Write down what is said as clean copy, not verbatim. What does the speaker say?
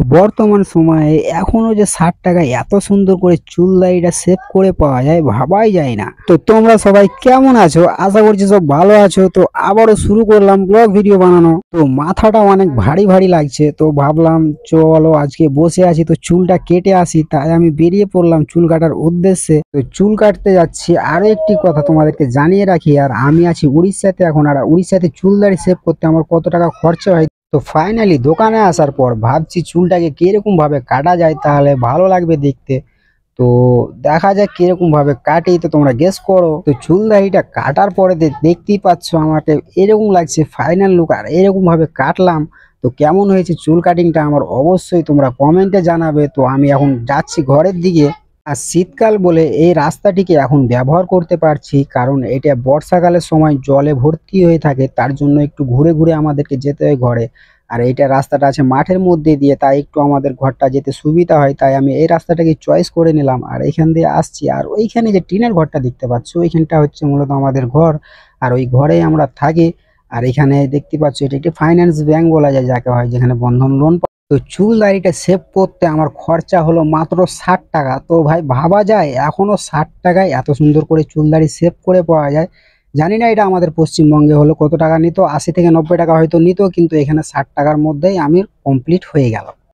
বর্তমান সময়ে এখনো যে ৬০ টাকায় এত সুন্দর করে চুল দাড়িটা সেভ করে পাওয়া যায় ভাবাই যায় না। তো তোমরা সবাই কেমন আছো? আশা করছি সব ভালো আছো। তো আবারও শুরু করলাম ব্লগ ভিডিও বানানো। তো মাথাটা অনেক ভারী ভারী লাগছে, তো ভাবলাম চলো আজকে বসে আছি তো চুলটা কেটে আসি, তাই আমি বেরিয়ে পড়লাম চুল কাটার উদ্দেশ্যে। তো চুল কাটতে যাচ্ছি। আরো একটি কথা তোমাদেরকে জানিয়ে রাখি, আর আমি আছি উড়িষ্যাতে এখন, আর উড়িষ্যাতে চুল দাড়ি সেভ করতে আমার কত টাকা খরচা হয়। তো ফাইনালি দোকানে আসার পর ভাবছি চুলটাকে কিরকম ভাবে কাটা যায় তাহলে ভালো লাগবে দেখতে। তো দেখা যাক কিরকম ভাবে কাটি, তো তোমরা গেস করো। তো চুল দাড়িটা কাটার পরে দেখতেই পাচ্ছ আমাকে এরকম লাগছে ফাইনাল লুক। আর এরকম ভাবে কাটলাম, তো কেমন হয়েছে চুল কাটিংটা আমার অবশ্যই তোমরা কমেন্টে জানাবে। তো আমি এখন যাচ্ছি ঘরের দিকে। আর শীতকাল বলে এই রাস্তাটিকে এখন ব্যবহার করতে পারছি, কারণ এটা বর্ষাকালের সময় জলে ভর্তি হয়ে থাকে, তার জন্য একটু ঘুরে ঘুরে আমাদেরকে যেতে হয় ঘরে। আর এইটা রাস্তাটা আছে মাঠের মধ্যে দিয়ে, তাই একটু আমাদের ঘরটা যেতে সুবিধা হয়, তাই আমি এই রাস্তাটাকে চয়েস করে নিলাম আর এইখান দিয়ে আসছি। আর ওইখানে যে টিনের ঘরটা দেখতে পাচ্ছ ওইখানটা হচ্ছে মূলত আমাদের ঘর, আর ওই ঘরেই আমরা থাকি। আর এখানে দেখতে পাচ্ছ এটা একটি ফাইন্যান্স ব্যাংক বলা যায় যাকে হয়, যেখানে বন্ধন লোন। তো চুল দাড়িটা সেভ করতে আমার খরচা হলো মাত্র ৬০ টাকা। তো ভাই ভাবা যায় এখনো ৬০ টাকায় এত সুন্দর করে চুল দাড়ি সেভ করে পাওয়া যায়। জানি না এটা আমাদের পশ্চিমবঙ্গে হলো কত টাকা নিত, ৮০ থেকে ৯০ টাকা হয়তো নিত, কিন্তু এখানে ৬০ টাকার মধ্যেই আমি কমপ্লিট হয়ে গেল।